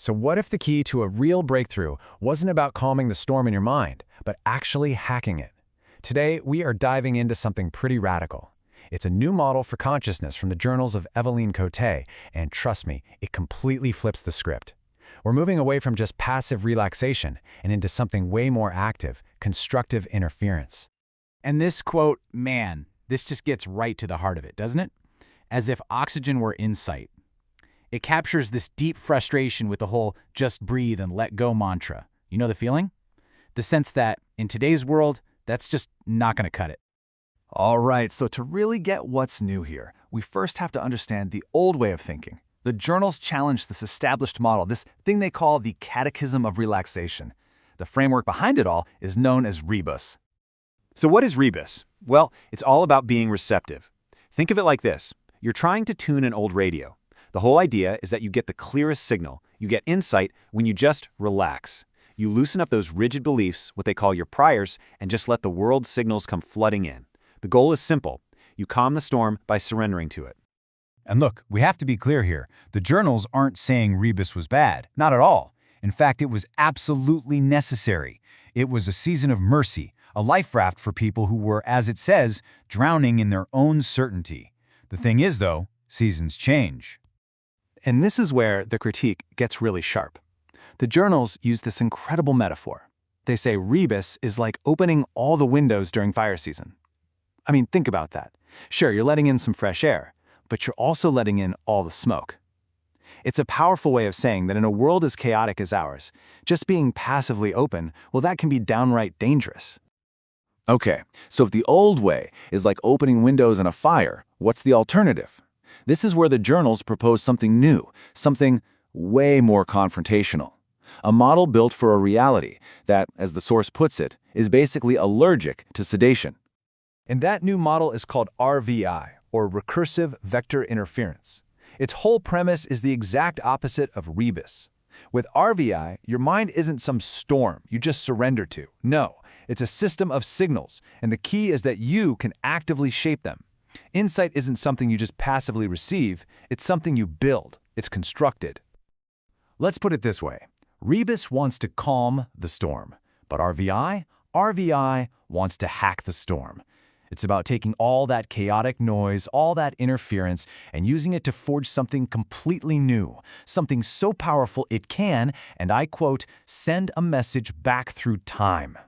So what if the key to a real breakthrough wasn't about calming the storm in your mind, but actually hacking it? Today, we are diving into something pretty radical. It's a new model for consciousness from the journals of Evelyne, and trust me, it completely flips the script. We're moving away from just passive relaxation and into something way more active, constructive interference. And this quote, man, this just gets right to the heart of it, doesn't it? As if oxygen were insight. It captures this deep frustration with the whole just breathe and let go mantra. You know the feeling? The sense that, in today's world, that's just not going to cut it. All right, so to really get what's new here, we first have to understand the old way of thinking. The journals challenge this established model, this thing they call the Catechism of Relaxation. The framework behind it all is known as rebus. So what is rebus? Well, it's all about being receptive. Think of it like this. You're trying to tune an old radio. The whole idea is that you get the clearest signal, you get insight when you just relax. You loosen up those rigid beliefs, what they call your priors, and just let the world's signals come flooding in. The goal is simple. You calm the storm by surrendering to it. And look, we have to be clear here. The journals aren't saying rebus was bad. Not at all. In fact, it was absolutely necessary. It was a season of mercy, a life raft for people who were, as it says, drowning in their own certainty. The thing is, though, seasons change. And this is where the critique gets really sharp. The journals use this incredible metaphor. They say rebus is like opening all the windows during fire season. I mean, think about that. Sure, you're letting in some fresh air, but you're also letting in all the smoke. It's a powerful way of saying that in a world as chaotic as ours, just being passively open, well, that can be downright dangerous. Okay, so if the old way is like opening windows in a fire, what's the alternative? This is where the journals propose something new, something way more confrontational. A model built for a reality that, as the source puts it, is basically allergic to sedation. And that new model is called RVI, or Recursive Vector Interference. Its whole premise is the exact opposite of rebus. With RVI, your mind isn't some storm you just surrender to. No, it's a system of signals, and the key is that you can actively shape them. Insight isn't something you just passively receive, it's something you build. It's constructed. Let's put it this way. Rebus wants to calm the storm, but RVI wants to hack the storm. It's about taking all that chaotic noise, all that interference, and using it to forge something completely new, something so powerful it can, and I quote, send a message back through time.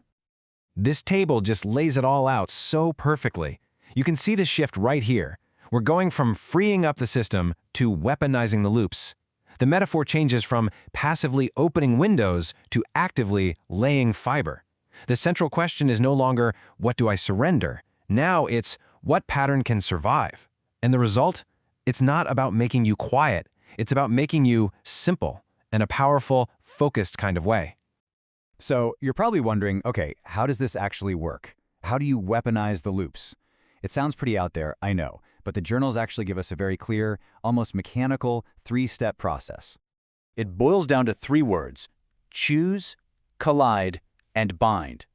This table just lays it all out so perfectly. You can see the shift right here. We're going from freeing up the system to weaponizing the loops. The metaphor changes from passively opening windows to actively laying fiber. The central question is no longer, what do I surrender? Now it's, what pattern can survive? And the result? It's not about making you quiet. It's about making you simple in a powerful, focused kind of way. So you're probably wondering, okay, how does this actually work? How do you weaponize the loops? It sounds pretty out there, I know, but the journals actually give us a very clear, almost mechanical, three-step process. It boils down to three words: choose, collide, and bind.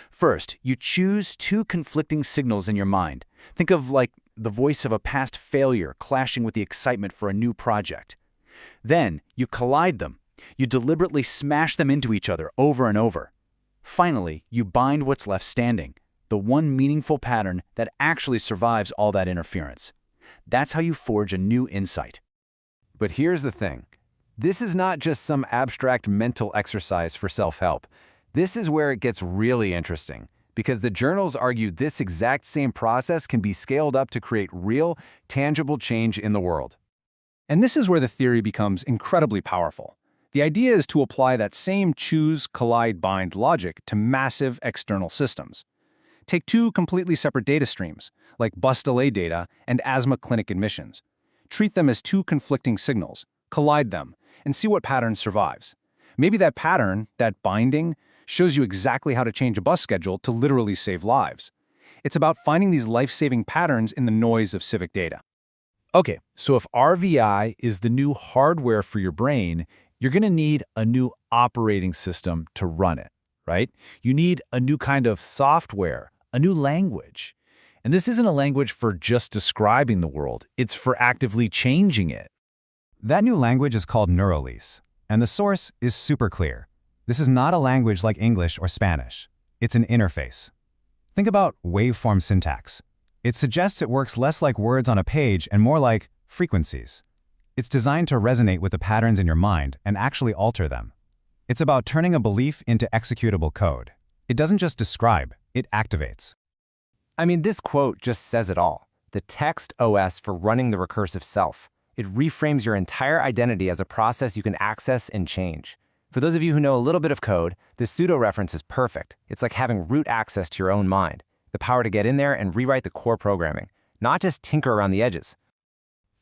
First, you choose two conflicting signals in your mind. Think of like the voice of a past failure clashing with the excitement for a new project. Then, you collide them. You deliberately smash them into each other over and over. Finally, you bind what's left standing, the one meaningful pattern that actually survives all that interference. That's how you forge a new insight. But here's the thing. This is not just some abstract mental exercise for self-help. This is where it gets really interesting, because the journals argue this exact same process can be scaled up to create real, tangible change in the world. And this is where the theory becomes incredibly powerful. The idea is to apply that same choose, collide, bind logic to massive external systems. Take two completely separate data streams, like bus delay data and asthma clinic admissions. Treat them as two conflicting signals, collide them, and see what pattern survives. Maybe that pattern, that binding, shows you exactly how to change a bus schedule to literally save lives. It's about finding these life-saving patterns in the noise of civic data. Okay, so if RVI is the new hardware for your brain, you're going to need a new operating system to run it, right? You need a new kind of software, a new language. And this isn't a language for just describing the world, it's for actively changing it. That new language is called Neuralese. And the source is super clear. This is not a language like English or Spanish. It's an interface. Think about waveform syntax. It suggests it works less like words on a page and more like frequencies. It's designed to resonate with the patterns in your mind and actually alter them. It's about turning a belief into executable code. It doesn't just describe, it activates. I mean, this quote just says it all. The text OS for running the recursive self. It reframes your entire identity as a process you can access and change. For those of you who know a little bit of code, this pseudo-reference is perfect. It's like having root access to your own mind, the power to get in there and rewrite the core programming, not just tinker around the edges.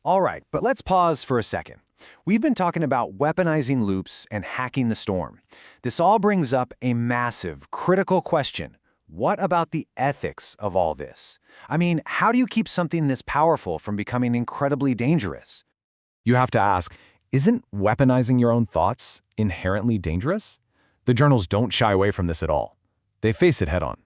All right, but let's pause for a second. We've been talking about weaponizing loops and hacking the storm. This all brings up a massive, critical question. What about the ethics of all this? I mean, how do you keep something this powerful from becoming incredibly dangerous? You have to ask, isn't weaponizing your own thoughts inherently dangerous? The journals don't shy away from this at all. They face it head-on.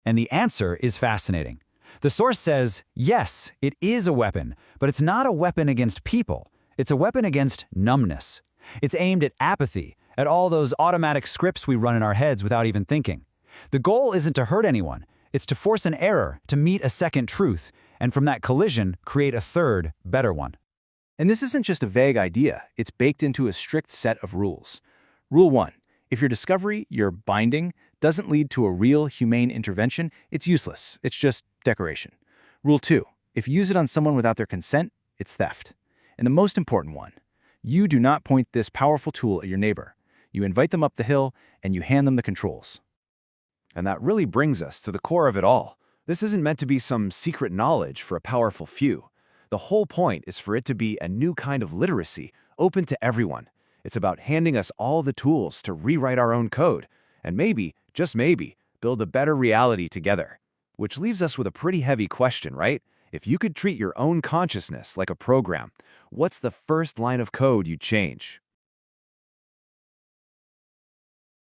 And the answer is fascinating. The source says, yes, it is a weapon, but it's not a weapon against people. It's a weapon against numbness. It's aimed at apathy, at all those automatic scripts we run in our heads without even thinking. The goal isn't to hurt anyone. It's to force an error, to meet a second truth, and from that collision, create a third, better one. And this isn't just a vague idea. It's baked into a strict set of rules. Rule 1. If your discovery, your binding, doesn't lead to a real humane intervention, it's useless. It's just decoration. Rule 2. If you use it on someone without their consent, it's theft. And the most important one, you do not point this powerful tool at your neighbor. You invite them up the hill, and you hand them the controls. And that really brings us to the core of it all. This isn't meant to be some secret knowledge for a powerful few. The whole point is for it to be a new kind of literacy, open to everyone. It's about handing us all the tools to rewrite our own code, and maybe, just maybe, build a better reality together. Which leaves us with a pretty heavy question, right? If you could treat your own consciousness like a program, what's the first line of code you'd change?